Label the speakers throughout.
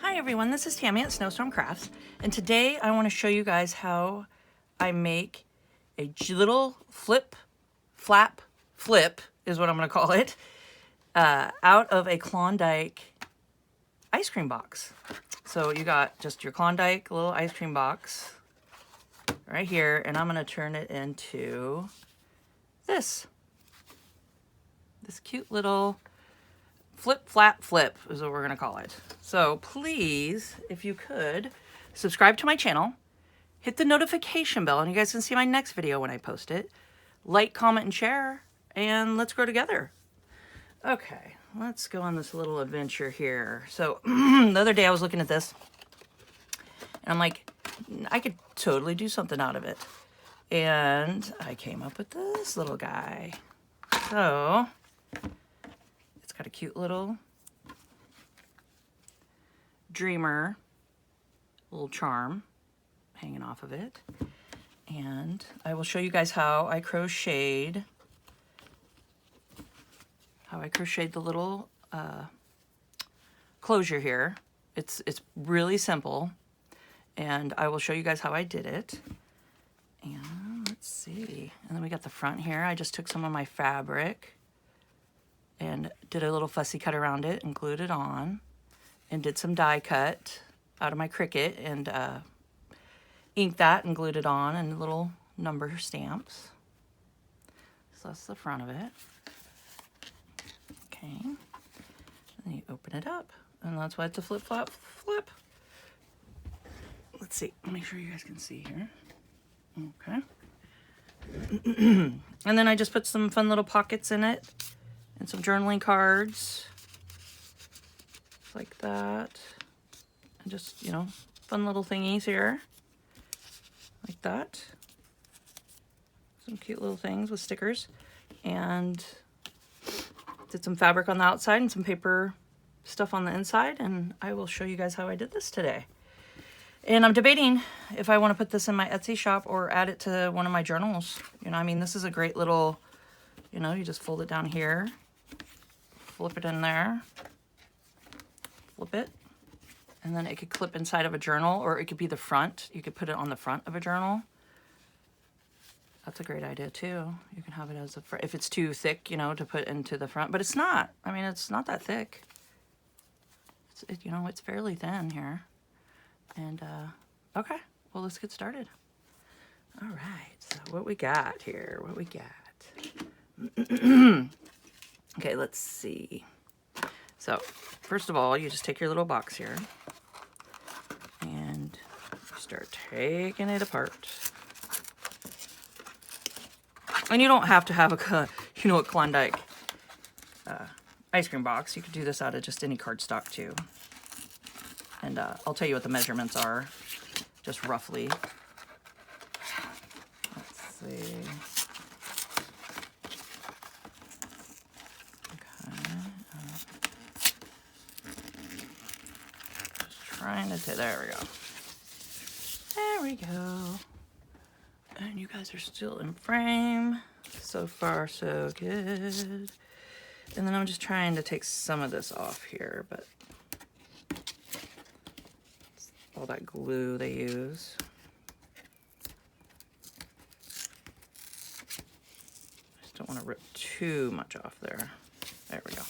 Speaker 1: Hi everyone, this is Tammy at Snowstorm Crafts, and today I want to show you guys how I make a little flip is what I'm going to call it, out of a Klondike ice cream box. So you got just your Klondike little ice cream box right here, and I'm going to turn it into this cute little flip is what we're going to call it. So please, if you could, subscribe to my channel, hit the notification bell, and you guys can see my next video when I post it. Like, comment, and share, and let's grow together. Okay, let's go on this little adventure here. So the other day I was looking at this, and I'm like, I could totally do something out of it. And I came up with this little guy. So it's got a cute little dreamer, little charm hanging off of it. And I will show you guys how I crocheted the little closure here. It's really simple, and I will show you guys how I did it. And let's see. And then we got the front here. I just took some of my fabric and did a little fussy cut around it and glued it on, and did some die cut out of my Cricut and inked that and glued it on, and little number stamps. So that's the front of it. Okay, and then you open it up, and that's why it's a flip. Let's see, make sure you guys can see here. Okay. And then I just put some fun little pockets in it and some journaling cards like that, and just, you know, fun little thingies here like that. Some cute little things with stickers, and did some fabric on the outside and some paper stuff on the inside, and I will show you guys how I did this today. And I'm debating if I want to put this in my Etsy shop or add it to one of my journals. You know, I mean, this is a great little, you know, you just fold it down here, flip it in there, flip it, and then it could clip inside of a journal, or it could be the front. You could put it on the front of a journal. That's a great idea too. You can have it as a if it's too thick, you know, to put into the front, but it's not. I mean, it's not that thick. You know, it's fairly thin here. And okay, well, let's get started. All right, so what we got here? Okay, let's see. So first of all, you just take your little box here and start taking it apart. And you don't have to have a, you know, a Klondike ice cream box. You could do this out of just any cardstock too. And I'll tell you what the measurements are, just roughly. Let's see. Okay. Just trying to, there we go. There we go. And you guys are still in frame. So far, so good. And then I'm just trying to take some of this off here, but all that glue they use. I just don't want to rip too much off there. There we go.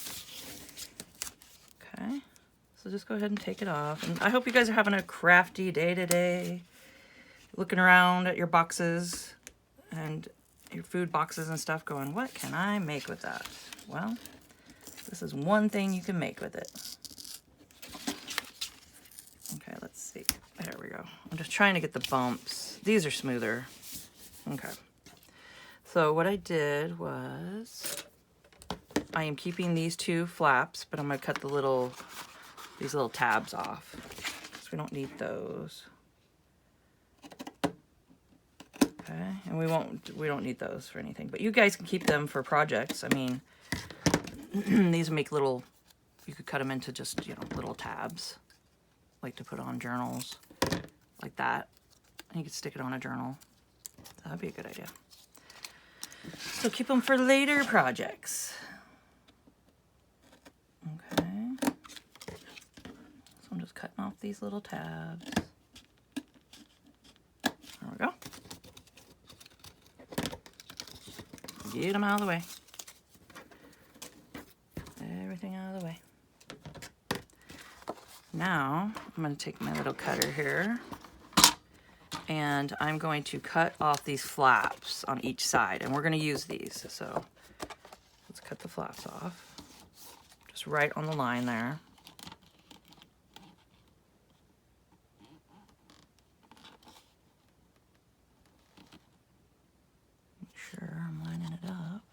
Speaker 1: Okay, so just go ahead and take it off. And I hope you guys are having a crafty day today. Looking around at your boxes and your food boxes and stuff going, what can I make with that? Well, this is one thing you can make with it. Okay, let's see. There we go. I'm just trying to get the bumps. These are smoother. Okay. So what I did was, I am keeping these two flaps, but I'm going to cut these little tabs off, because we don't need those. Okay, and we don't need those for anything, but you guys can keep them for projects. I mean, these make little, you could cut them into just, you know, little tabs, like to put on journals, like that. And you could stick it on a journal. That'd be a good idea. So keep them for later projects. Okay. I'm just cutting off these little tabs. There we go. Get them out of the way. Everything out of the way. Now, I'm going to take my little cutter here, and I'm going to cut off these flaps on each side, and we're going to use these. So let's cut the flaps off, just right on the line there. Make sure I'm lining it up.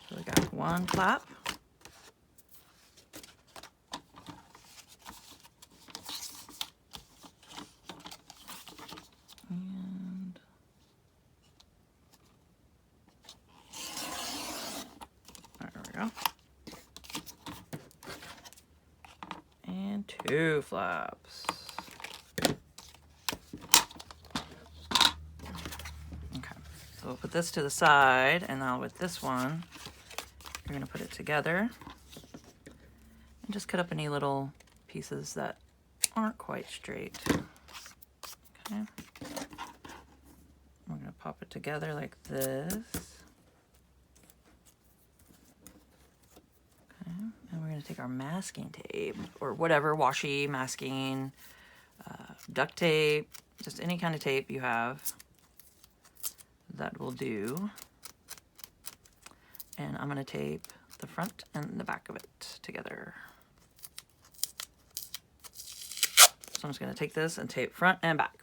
Speaker 1: So we got one flap. And there we go. And two flaps. So we'll put this to the side, and now with this one, you're going to put it together and just cut up any little pieces that aren't quite straight. Okay. We're going to pop it together like this. Okay. And we're going to take our masking tape, or whatever, washi, masking, duct tape, just any kind of tape you have. That will do. And I'm going to tape the front and the back of it together. So I'm just going to take this and tape front and back.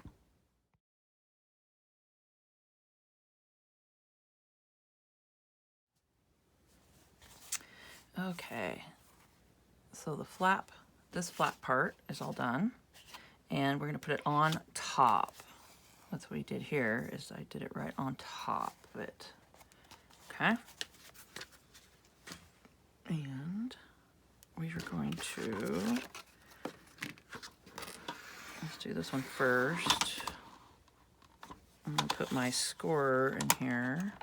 Speaker 1: Okay, so the flap, this flap part is all done, and we're going to put it on top. That's what we did here, is I did it right on top of it. Okay. And we are going to, let's do this one first. I'm going to put my scorer in here.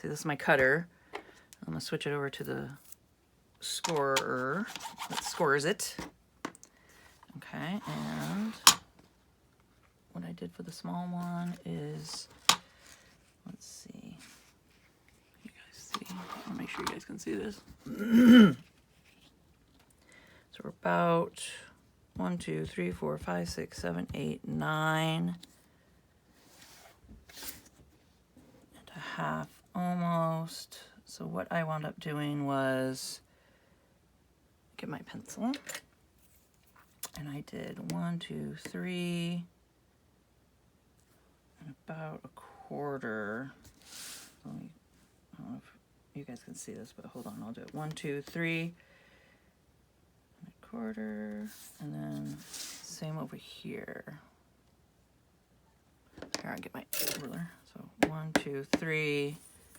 Speaker 1: See, this is my cutter. I'm going to switch it over to the scorer that scores it. Okay, and what I did for the small one is, let's see. You guys see? I'll make sure you guys can see this. So we're about 1, 2, 3, 4, 5, 6, 7, 8, 9 and a half almost. So what I wound up doing was get my pencil, and I did 1, 2, 3, and about a quarter. I don't know if you guys can see this, but hold on, I'll do it. 1, 2, 3, and a quarter, and then same over here. Here, I get my ruler. So 1, 2, 3,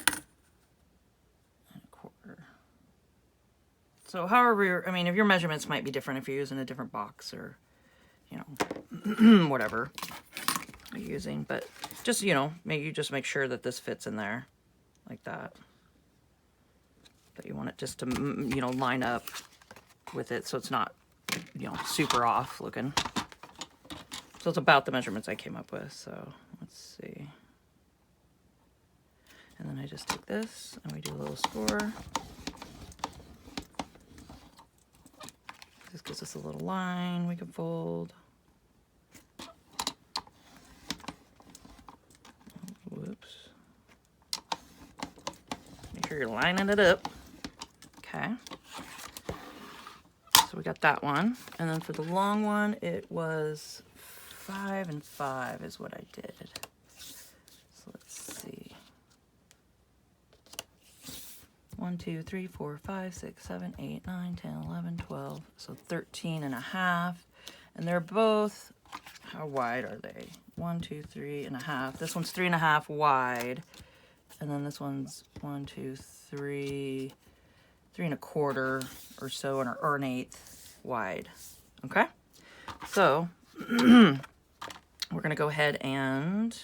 Speaker 1: and a quarter. So however, I mean, if your measurements might be different if you're using a different box or, you know, whatever you're using, but just, you know, maybe just make sure that this fits in there like that. But you want it just to, you know, line up with it so it's not, you know, super off looking. So it's about the measurements I came up with. So let's see. And then I just take this and we do a little score. This gives us a little line we can fold. Whoops. Make sure you're lining it up. Okay. So we got that one. And then for the long one, it was 5 and 5 is what I did. So let's see. 1, 2, 3, 4, 5, 6, 7, 8, 9, 10, 11, 12. So 13 and a half. And they're both, how wide are they? 1, 2, 3 and a half. This one's 3 and a half wide. and then this one's 1, 2, 3, 3¼ or so, or 1/8 wide. Okay, so we're gonna go ahead and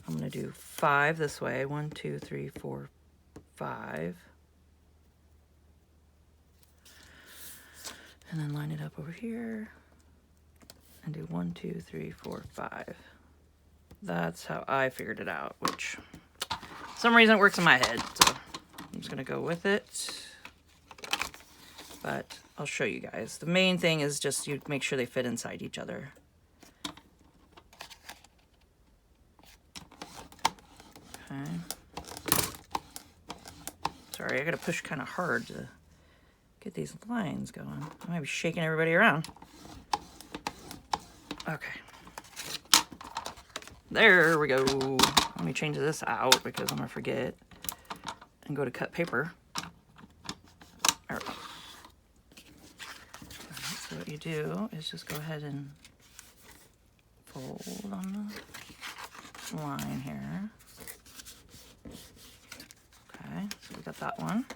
Speaker 1: I'm gonna do 5 this way. 1, 2, 3, 4, 5. And then line it up over here and do 1, 2, 3, 4, 5. That's how I figured it out, which for some reason it works in my head, so I'm just gonna go with it. But I'll show you guys. The main thing is just you make sure they fit inside each other. Okay. Sorry, I gotta push kind of hard to get these lines going. I might be shaking everybody around. Okay. There we go. Let me change this out because I'm gonna forget and go to cut paper. There we go. Right, so what you do is just go ahead and fold on the line here. Okay, so we got that one.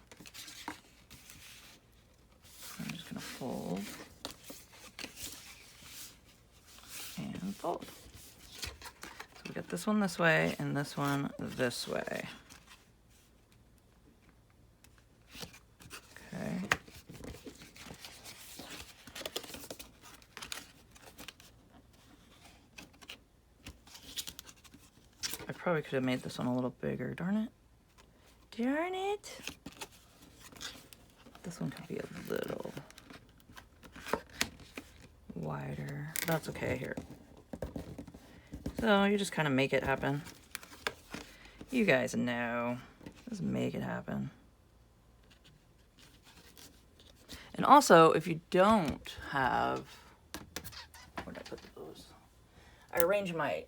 Speaker 1: I'm just gonna fold and fold. So we got this one this way and this one this way. Okay. I probably could have made this one a little bigger, darn it. Darn it. This one could be a little wider. That's okay here. So you just kind of make it happen. You guys know. Just make it happen. And also, if you don't have... Where did I put those? I arranged my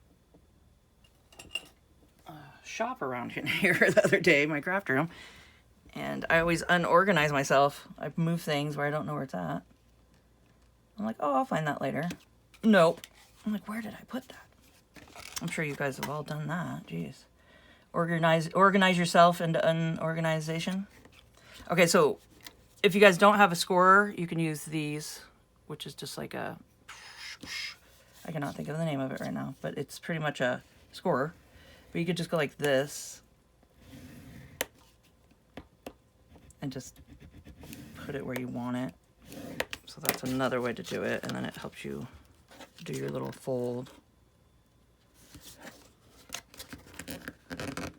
Speaker 1: shop around in here the other day, my craft room. And I always unorganize myself. I move things where I don't know where it's at. I'm like, oh, I'll find that later. Nope. I'm like, where did I put that? I'm sure you guys have all done that. Jeez. Organize yourself into unorganization. Okay, so if you guys don't have a scorer, you can use these, which is just like a... I cannot think of the name of it right now, but it's pretty much a scorer. But you could just go like this and just put it where you want it. So that's another way to do it, and then it helps you do your little fold.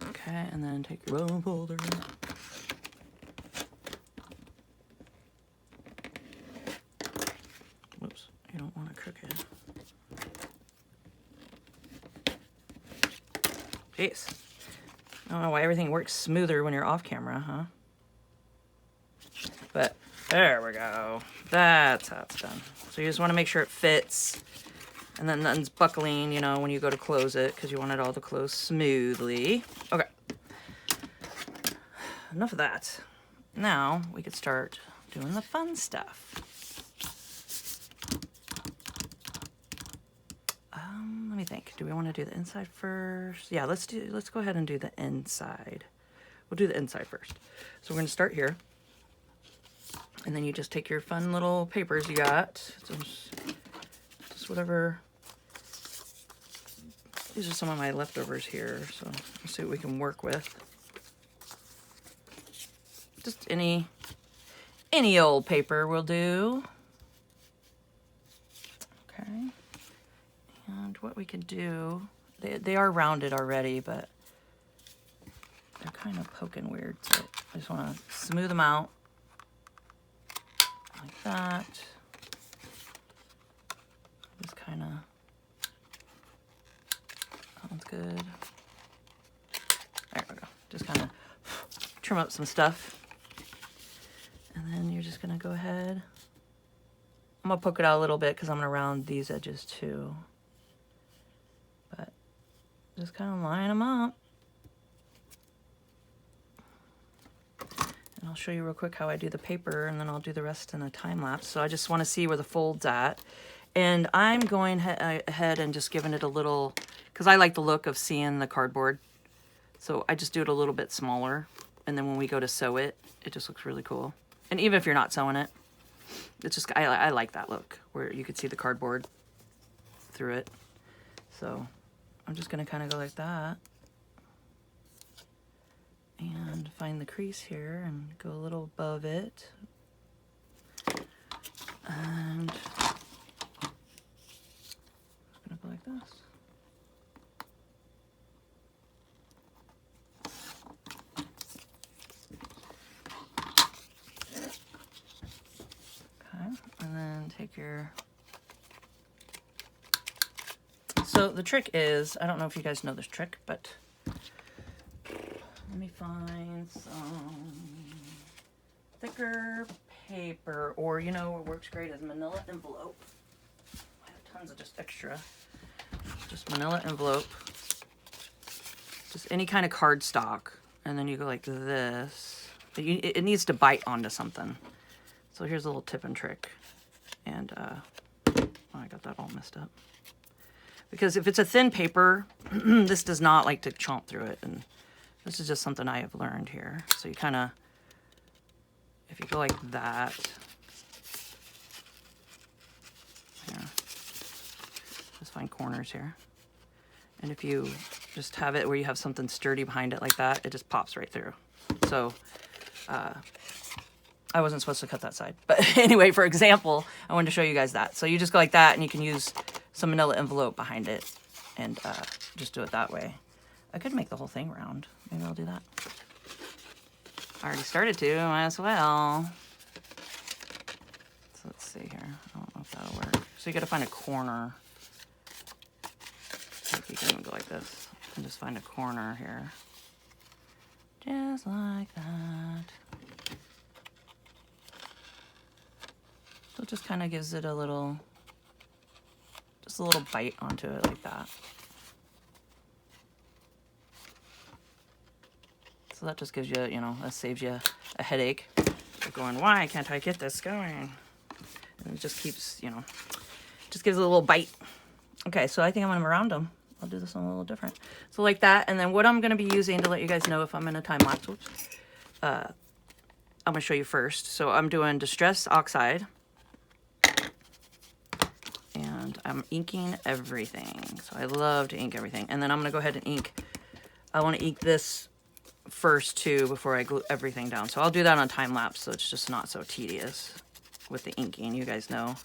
Speaker 1: Okay, and then take your roll folder. Whoops, you don't want it crooked. Jeez. I don't know why everything works smoother when you're off camera, huh? But there we go. That's how it's done. So you just want to make sure it fits. And then nothing's buckling, you know, when you go to close it, because you want it all to close smoothly. Okay. Enough of that. Now we could start doing the fun stuff. Let me think. Do we want to do the inside first? Yeah, let's go ahead and do the inside. We'll do the inside first. So we're going to start here. And then you just take your fun little papers you got. Just whatever. These are some of my leftovers here, so let's see what we can work with. Just any old paper will do. Okay. And what we can do, they are rounded already, but they're kind of poking weird, so I just want to smooth them out like that. Just kind of, that one's good. There we go. Just kind of trim up some stuff. And then you're just going to go ahead. I'm going to poke it out a little bit because I'm going to round these edges too. But just kind of line them up. And I'll show you real quick how I do the paper, and then I'll do the rest in a time lapse. So I just want to see where the fold's at. And I'm going ahead and just giving it a little, because I like the look of seeing the cardboard. So I just do it a little bit smaller. And then when we go to sew it, it just looks really cool. And even if you're not sewing it, it's just, I like that look where you could see the cardboard through it. So I'm just gonna kind of go like that and find the crease here and go a little above it. And I'm gonna go like this. Okay, and then take your, so the trick is, I don't know if you guys know this trick, but let me find some thicker paper, or you know what works great is manila envelope. I have tons of just extra. Just manila envelope. Just any kind of cardstock. And then you go like this. It needs to bite onto something. So here's a little tip and trick. And oh, I got that all messed up. Because if it's a thin paper, this does not like to chomp through it. And this is just something I have learned here. So you kind of, if you go like that, here, just find corners here. And if you just have it where you have something sturdy behind it like that, it just pops right through. So I wasn't supposed to cut that side. But anyway, for example, I wanted to show you guys that. So you just go like that, and you can use some manila envelope behind it and just do it that way. I could make the whole thing round. Maybe I'll do that. I already started to, might as well. So let's see here. I don't know if that'll work. So you gotta find a corner. You can even go like this and just find a corner here. Just like that. So it just kind of gives it a little, just a little bite onto it like that. So that just gives you, you know, that saves you a headache. You're going, why can't I get this going? And it just keeps, you know, just gives it a little bite. Okay, so I think I'm gonna round them. I'll do this one a little different. So like that, and then what I'm gonna be using to let you guys know if I'm in a time lapse, I'm gonna show you first. So I'm doing Distress Oxide. And I'm inking everything. So I love to ink everything. And then I'm gonna go ahead and ink, I wanna ink this first too before I glue everything down. So I'll do that on time lapse so it's just not so tedious with the inking. You guys know.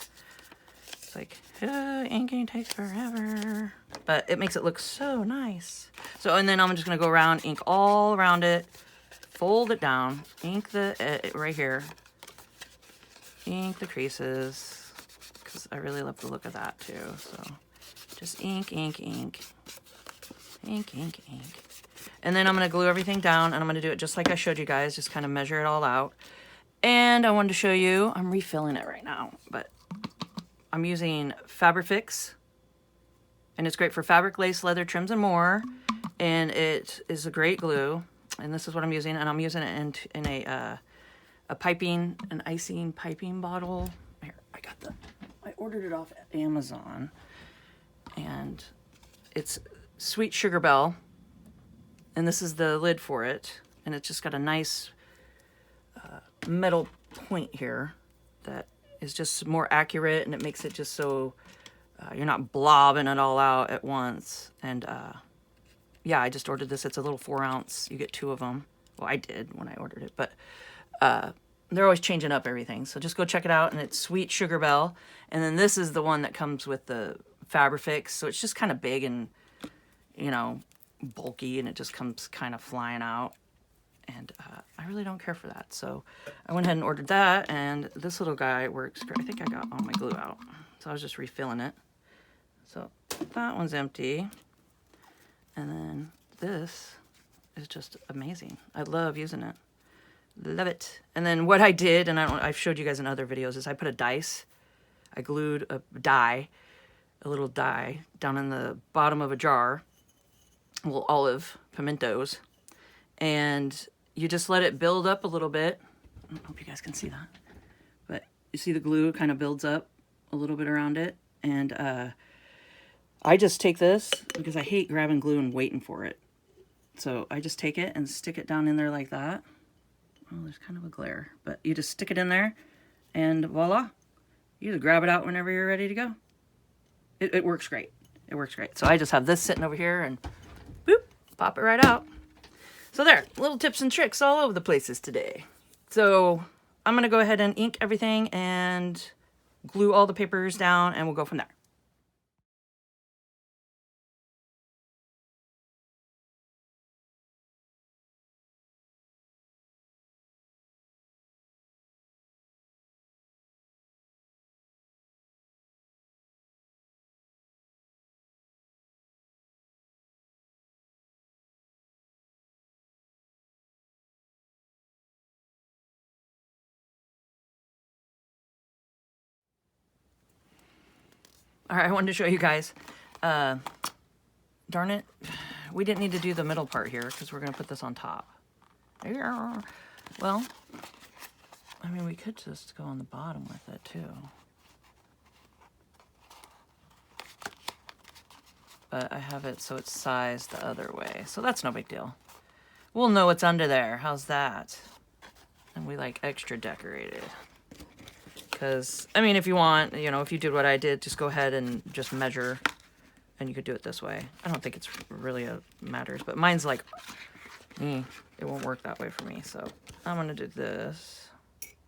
Speaker 1: It's like, inking takes forever. But it makes it look so nice. So, and then I'm just gonna go around, ink all around it, fold it down, ink the, right here, ink the creases, because I really love the look of that too. So just ink, ink, ink, ink, ink, ink. And then I'm gonna glue everything down, and I'm gonna do it just like I showed you guys, just kind of measure it all out. And I wanted to show you, I'm refilling it right now, but I'm using Fabrifix, and it's great for fabric, lace, leather, trims, and more. And it is a great glue, and this is what I'm using, and I'm using it in a piping, an icing piping bottle. Here, I ordered it off Amazon, and it's Sweet Sugar Bell, and this is the lid for it, and it's just got a nice metal point here that is just more accurate, and it makes it just so you're not blobbing it all out at once. And yeah, I just ordered this. It's a little 4-ounce. You get 2 of them. Well, I did when I ordered it, but they're always changing up everything. So just go check it out, and it's Sweet Sugar Bell. And then this is the one that comes with the Fabrifix. So it's just kind of big and, you know, bulky, and it just comes kind of flying out. And I really don't care for that. So I went ahead and ordered that, and this little guy works great. I think I got all my glue out. So I was just refilling it. So that one's empty. And then this is just amazing. I love using it. Love it. And then what I did, and I've showed you guys in other videos, is I put a dice. I glued a little die, down in the bottom of a jar. Little olive pimentos. And you just let it build up a little bit. I hope you guys can see that. But you see the glue kind of builds up a little bit around it. And I just take this, because I hate grabbing glue and waiting for it. So I just take it and stick it down in there like that. Oh, there's kind of a glare, but you just stick it in there and voila. You just grab it out whenever you're ready to go. It works great. It works great. So I just have this sitting over here and boop, pop it right out. So there, little tips and tricks all over the places today. So I'm gonna go ahead and ink everything and glue all the papers down and we'll go from there. All right, I wanted to show you guys. Darn it, we didn't need to do the middle part here because we're gonna put this on top. Well, I mean, we could just go on the bottom with it too. But I have it so it's sized the other way, so that's no big deal. We'll know what's under there. How's that? And we like extra decorated. Because, I mean, if you want, you know, if you did what I did, just go ahead and just measure. And you could do it this way. I don't think it's really matters, but mine's like, it won't work that way for me. So I'm going to do this,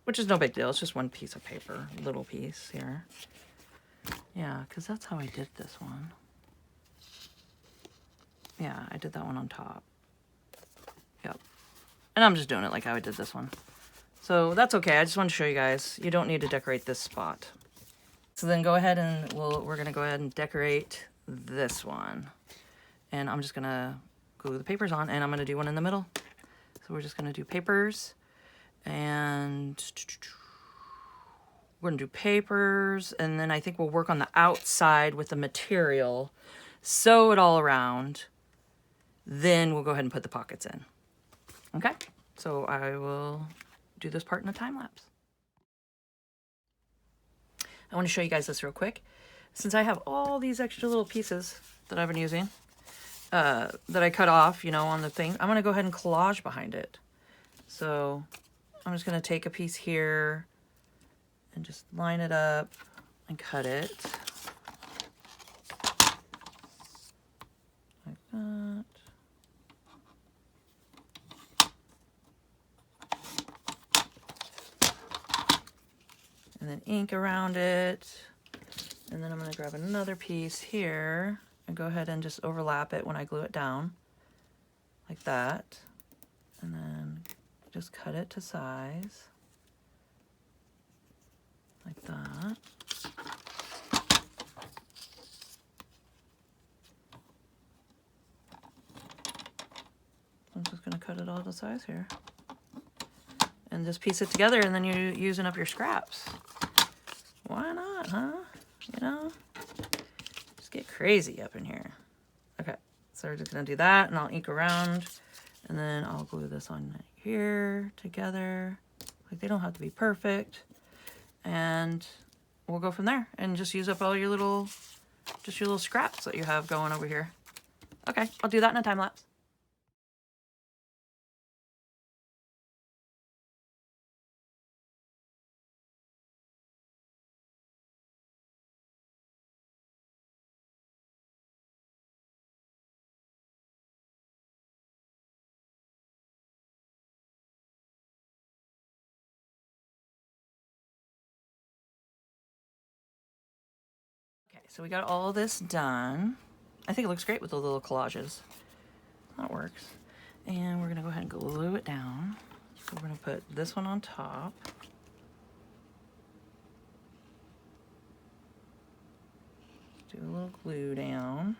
Speaker 1: which is no big deal. It's just one piece of paper, little piece here. Yeah, because that's how I did this one. Yeah, I did that one on top. Yep. And I'm just doing it like how I did this one. So that's okay. I just want to show you guys. You don't need to decorate this spot. So then go ahead and we're going to go ahead and decorate this one. And I'm just going to glue the papers on and I'm going to do one in the middle. So we're just going to do papers and we're going to do papers and then I think we'll work on the outside with the material, sew it all around. Then we'll go ahead and put the pockets in. Okay, so I will do this part in a time lapse. I want to show you guys this real quick. Since I have all these extra little pieces that I've been using, that I cut off, you know, on the thing, I'm going to go ahead and collage behind it. So I'm just going to take a piece here and just line it up and cut it. Like that. And then ink around it. And then I'm going to grab another piece here and go ahead and just overlap it when I glue it down. Like that. And then just cut it to size. Like that. I'm just going to cut it all to size here. And just piece it together and then you're using up your scraps. Why not, huh? You know? Just get crazy up in here. Okay, so we're just gonna do that and I'll ink around and then I'll glue this on here together. Like they don't have to be perfect. And we'll go from there and just use up all your little, just your little scraps that you have going over here. Okay, I'll do that in a time lapse. Okay, so we got all this done. I think it looks great with the little collages. That works. And we're gonna go ahead and glue it down. So we're gonna put this one on top. Do a little glue down.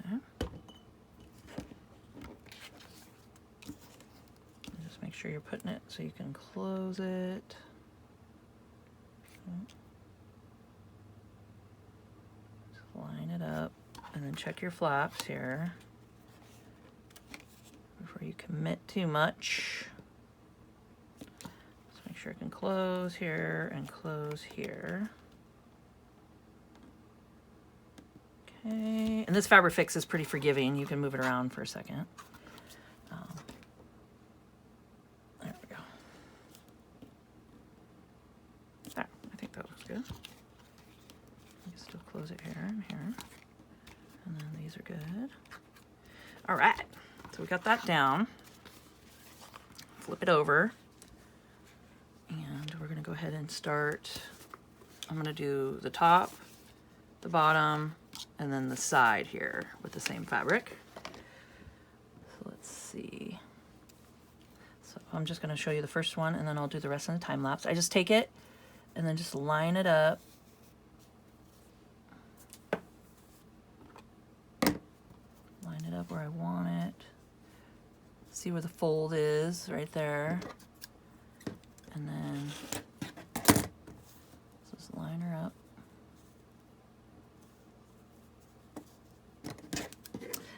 Speaker 1: Okay. Just make sure you're putting it so you can close it. Okay. Just line it up and then check your flaps here before you commit too much. Just make sure sure I can close here and close here. Okay, and this fabric fix is pretty forgiving. You can move it around for a second. There we go. There, I think that looks good. You can still close it here and here. And then these are good. All right, so we got that down. Flip it over. And we're gonna go ahead and start. I'm gonna do the top, the bottom, and then the side here with the same fabric. So let's see. So I'm just gonna show you the first one and then I'll do the rest in the time lapse. I just take it and then just line it up. Line it up where I want it. See where the fold is, right there. And then just line her up.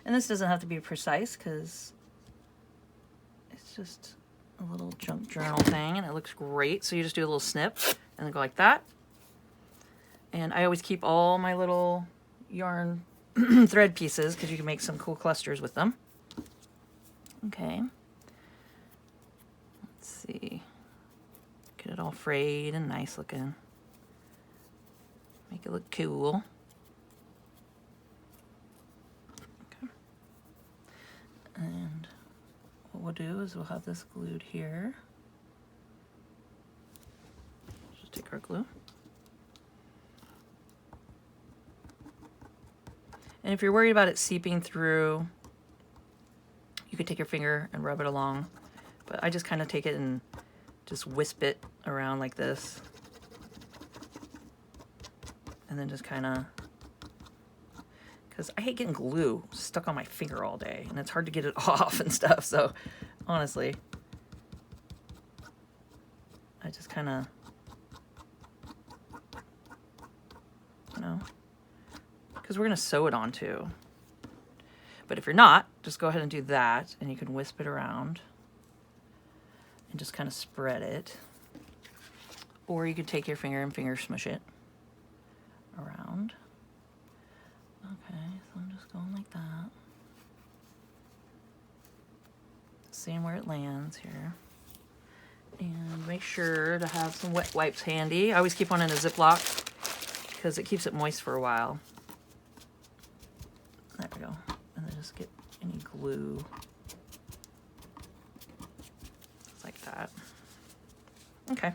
Speaker 1: And this doesn't have to be precise because it's just a little junk journal thing and it looks great. So you just do a little snip and then go like that. And I always keep all my little yarn thread pieces because you can make some cool clusters with them. Okay. Let's see. Get it all frayed and nice looking. Make it look cool. Okay. And what we'll do is we'll have this glued here. Just take our glue. And if you're worried about it seeping through, you could take your finger and rub it along. But I just kind of take it and just wisp it around like this. And then just kind of, because I hate getting glue stuck on my finger all day and it's hard to get it off and stuff. So honestly, I just kind of, you know, because we're going to sew it on too. But if you're not, just go ahead and do that and you can wisp it around and just kind of spread it. Or you could take your finger and finger smush it around. Okay, so I'm just going like that. Seeing where it lands here. And make sure to have some wet wipes handy. I always keep one in a Ziploc because it keeps it moist for a while. There we go. And then just get any glue. Just like that. Okay.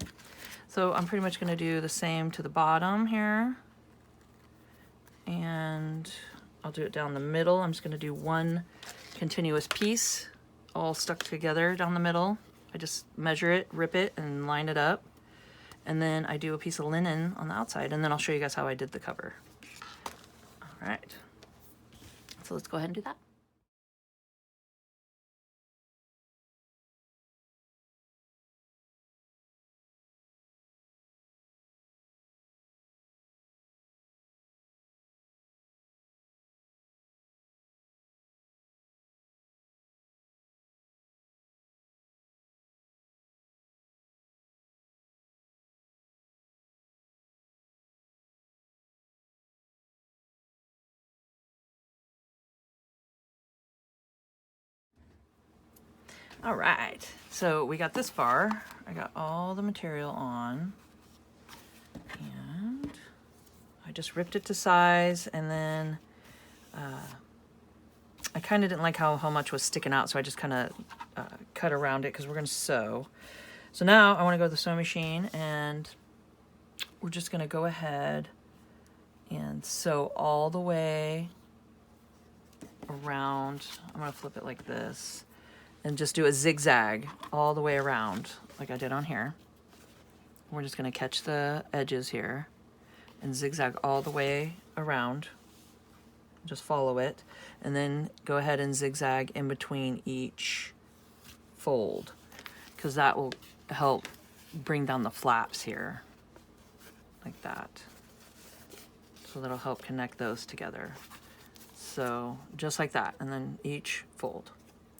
Speaker 1: So I'm pretty much going to do the same to the bottom here. And I'll do it down the middle. I'm just going to do one continuous piece all stuck together down the middle. I just measure it, rip it, and line it up. And then I do a piece of linen on the outside, and then I'll show you guys how I did the cover. All right. So let's go ahead and do that. All right, so we got this far. I got all the material on and I just ripped it to size, and then I kind of didn't like how much was sticking out, so I just kind of cut around it because we're going to sew. So now I want to go to the sewing machine and we're just going to go ahead and sew all the way around. I'm going to flip it like this. And just do a zigzag all the way around like I did on here. We're just going to catch the edges here and zigzag all the way around. Just follow it. And then go ahead and zigzag in between each fold, because that will help bring down the flaps here like that. So that'll help connect those together. So just like that, and then each fold.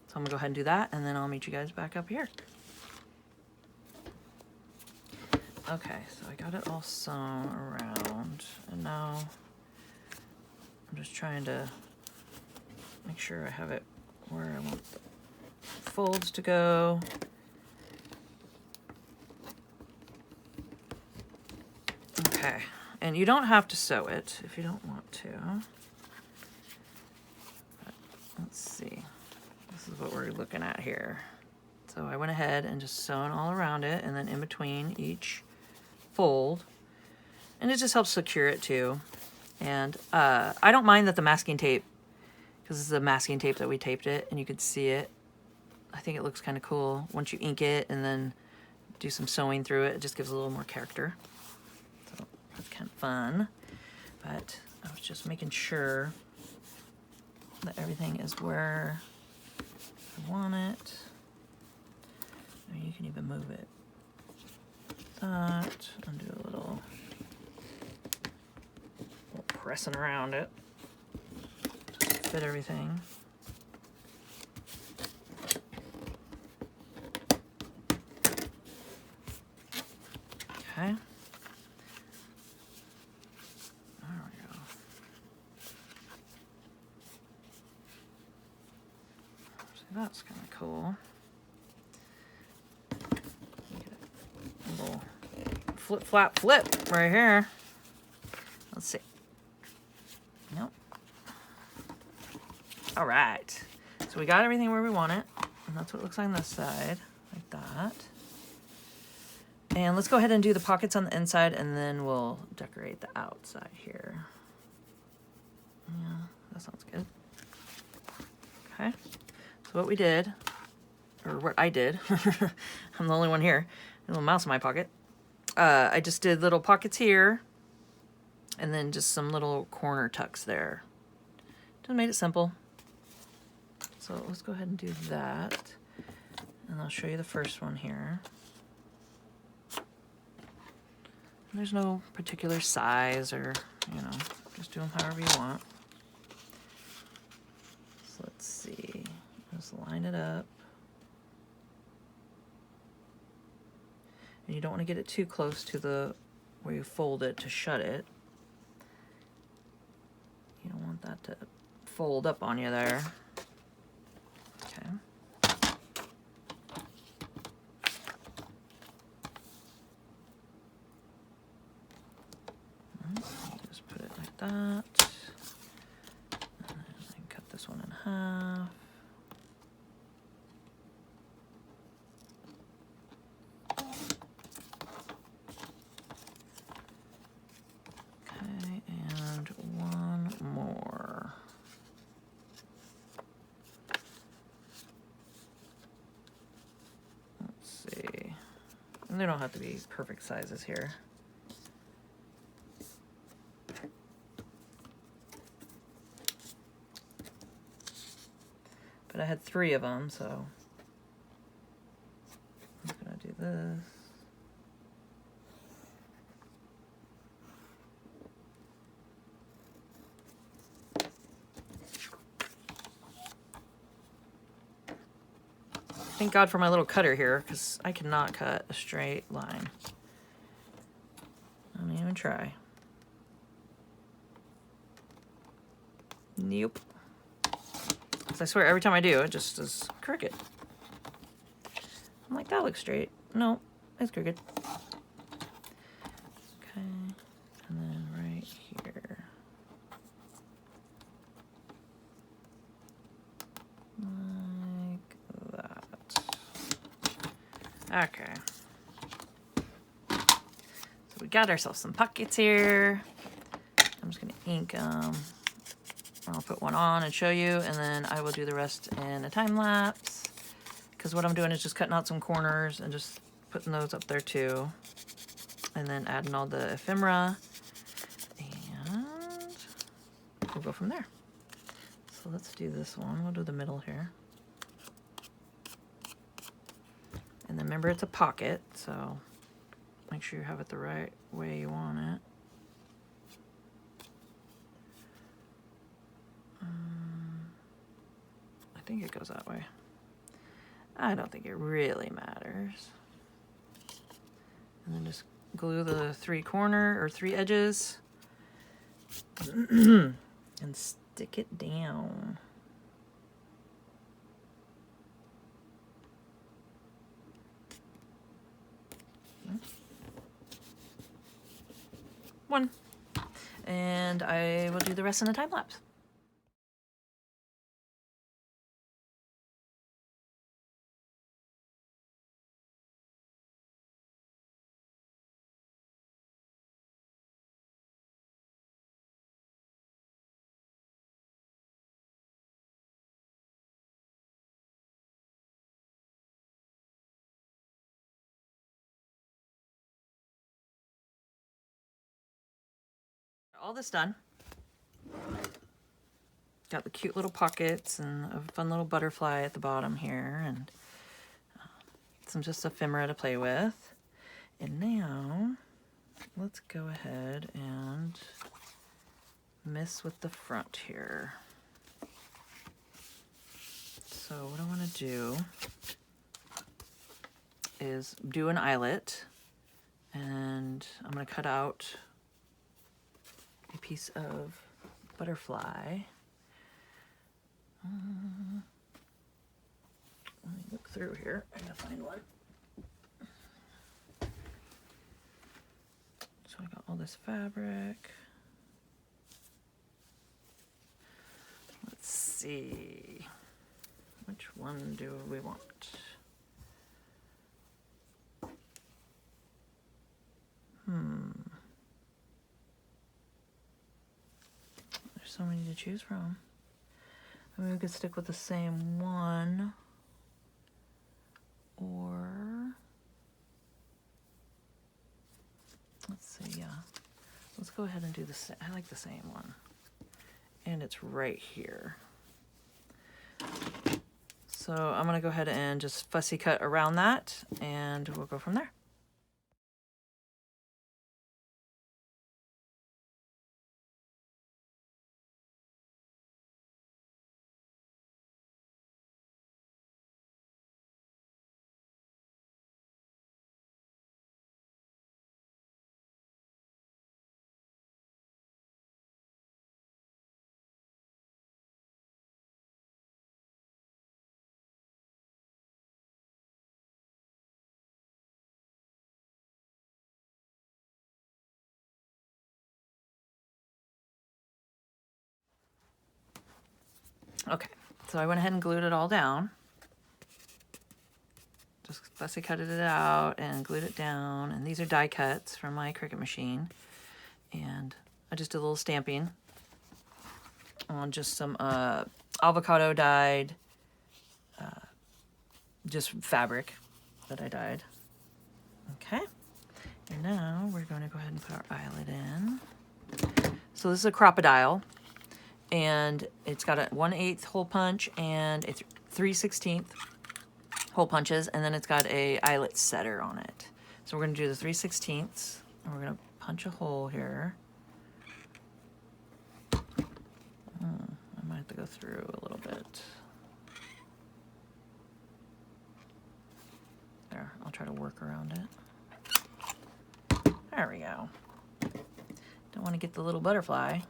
Speaker 1: So I'm gonna go ahead and do that, and then I'll meet you guys back up here. Okay, so I got it all sewn around, and now I'm just trying to make sure I have it where I want the folds to go. Okay, and you don't have to sew it if you don't want to. But let's see. This is what we're looking at here. So I went ahead and just sewn all around it, and then in between each fold, and it just helps secure it too. And I don't mind that the masking tape, because this is the masking tape that we taped it, and you could see it. I think it looks kind of cool once you ink it and then do some sewing through it. It just gives a little more character. So that's kind of fun. But I was just making sure that everything is where I want it. I mean, you can even move it. That, and do a little pressing around it to fit everything. Okay. There we go. So that's kind of cool. A little flip, flap, flip right here. Let's see. Nope. All right. So we got everything where we want it, and that's what it looks like on this side, like that. And let's go ahead and do the pockets on the inside, and then we'll decorate the outside here. Yeah, that sounds good. Okay, so what we did, or what I did, I'm the only one here, a little mouse in my pocket. I just did little pockets here, and then just some little corner tucks there. Just made it simple. So let's go ahead and do that. And I'll show you the first one here. There's no particular size, or, you know, just do them however you want. So let's see, just line it up. And you don't want to get it too close to the where you fold it to shut it. You don't want that to fold up on you there. Okay. Just put it like that. And then I can cut this one in half. Okay, and one more. Let's see. And they don't have to be perfect sizes here. But I had 3 of them, so I'm gonna do this. Thank God for my little cutter here, because I cannot cut a straight line. I don't even try. Nope. Because I swear every time I do, it just is crooked. I'm like, that looks straight. No, it's crooked. Okay, and then right here. Like that. Okay. So we got ourselves some pockets here. I'm just gonna ink them. I'll put one on and show you, and then I will do the rest in a time lapse. Because what I'm doing is just cutting out some corners and just putting those up there too. And then adding all the ephemera. And we'll go from there. So let's do this one. We'll do the middle here. And then remember, it's a pocket, so make sure you have it the right way you want it. I think it goes that way. I don't think it really matters. And then just glue the 3 edges and stick it down. One. And I will do the rest in a time lapse. All this done. Got the cute little pockets and a fun little butterfly at the bottom here, and some just ephemera to play with. And now let's go ahead and mess with the front here. So what I want to do is do an eyelet, and I'm going to cut out a piece of butterfly. Let me look through here. I gotta find one. So I got all this fabric. Let's see. Which one do we want? There's so many to choose from. I mean, we could stick with the same one, or let's see, yeah. Let's go ahead and do the same. I like the same one. And it's right here. So I'm gonna go ahead and just fussy cut around that, and we'll go from there. Okay, so I went ahead and glued it all down. Just fussy cutted it out and glued it down. And these are die cuts from my Cricut machine. And I just did a little stamping on just some avocado dyed, just fabric that I dyed. Okay, and now we're going to go ahead and put our eyelet in. So this is a crocodile, and it's got a 1/8 hole punch and a 3/16 hole punches, and then it's got a eyelet setter on it. So we're going to do the 3/16, and we're going to punch a hole here. I might have to go through a little bit. There, I'll try to work around it. There we go. Don't want to get the little butterfly.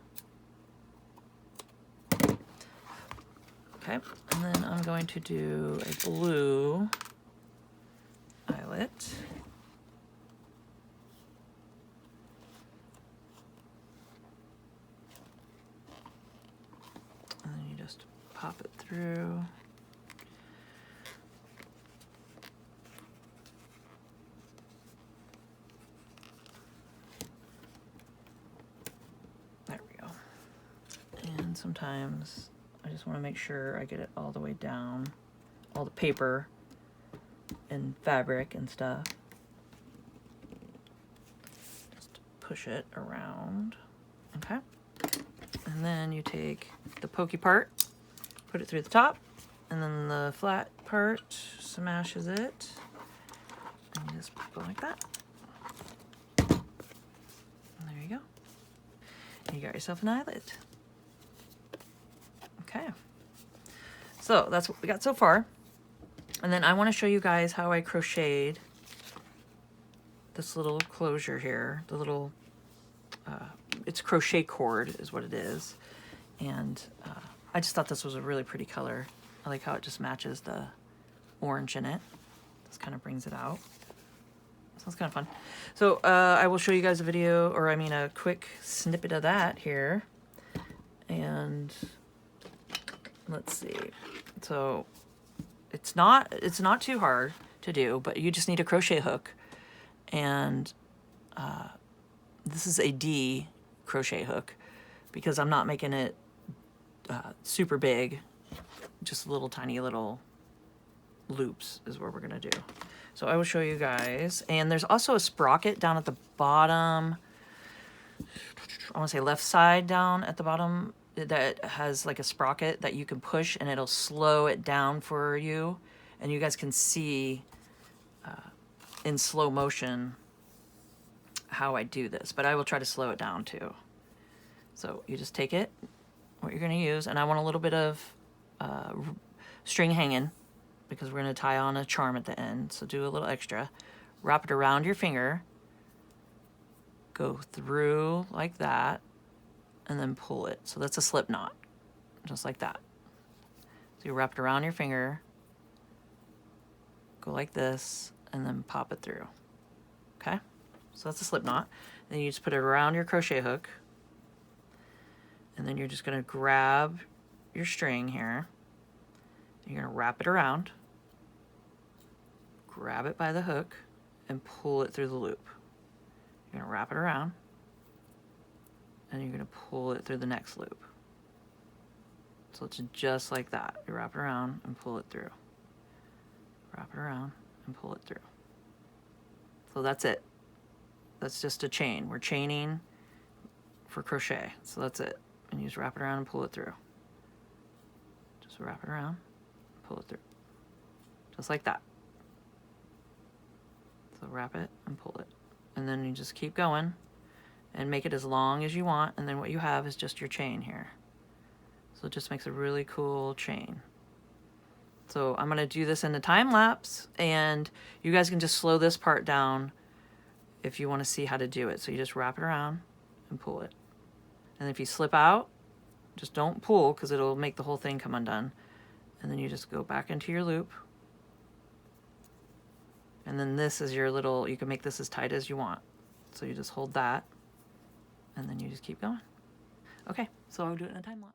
Speaker 1: Okay, and then I'm going to do a blue eyelet. And then you just pop it through. There we go. And sometimes I just want to make sure I get it all the way down, all the paper and fabric and stuff. Just push it around, okay? And then you take the pokey part, put it through the top, and then the flat part smashes it, and you just go like that. And there you go. And you got yourself an eyelet. Okay, so that's what we got so far. And then I want to show you guys how I crocheted this little closure here, the little, it's crochet cord is what it is. And I just thought this was a really pretty color. I like how it just matches the orange in it. This kind of brings it out. So it's kind of fun. So I will show you guys a video, or I mean a quick snippet of that here. And let's see. So it's not too hard to do, but you just need a crochet hook. And this is a D crochet hook because I'm not making it super big, just little tiny little loops is what we're gonna do. So I will show you guys. And there's also a sprocket down at the bottom, I want to say left side down at the bottom, that has like a sprocket that you can push and it'll slow it down for you. And you guys can see in slow motion how I do this, but I will try to slow it down too. So you just take it, what you're going to use, and I want a little bit of string hanging because we're going to tie on a charm at the end. So do a little extra. Wrap it around your finger, go through like that, and then pull it. So that's a slip knot, just like that. So you wrap it around your finger, go like this, and then pop it through. Okay? So that's a slip knot. Then you just put it around your crochet hook, and then you're just going to grab your string here. You're going to wrap it around, grab it by the hook, and pull it through the loop. You're going to wrap it around, and you're going to pull it through the next loop. So it's just like that. You wrap it around and pull it through. Wrap it around and pull it through. So that's it. That's just a chain. We're chaining for crochet. So that's it. And you just wrap it around and pull it through. Just wrap it around, pull it through. Just like that. So wrap it and pull it. And then you just keep going and make it as long as you want. And then what you have is just your chain here. So it just makes a really cool chain. So I'm going to do this in a time lapse, and you guys can just slow this part down if you want to see how to do it. So you just wrap it around and pull it. And if you slip out, just don't pull because it'll make the whole thing come undone. And then you just go back into your loop. And then this is your little, you can make this as tight as you want. So you just hold that, and then you just keep going. Okay, so I'll do it in a time lapse.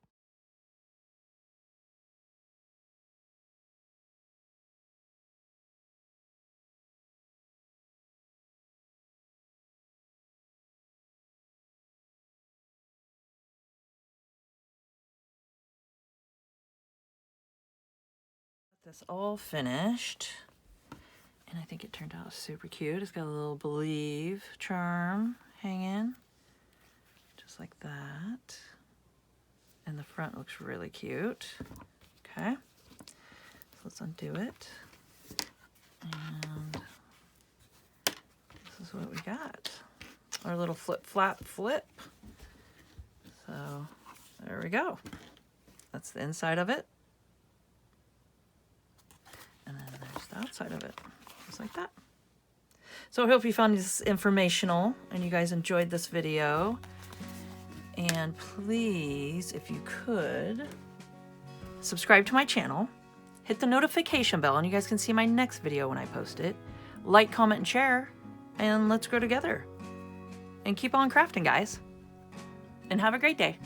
Speaker 1: This all finished, and I think it turned out super cute. It's got a little believe charm hanging, just like that, and the front looks really cute. Okay, so let's undo it, and this is what we got, our little flip flap flip. So there we go. That's the inside of it. And then there's the outside of it, just like that. So I hope you found this informational and you guys enjoyed this video. And please, if you could, subscribe to my channel, hit the notification bell, and you guys can see my next video when I post it. Like, comment, and share, and let's grow together. And keep on crafting, guys. And have a great day.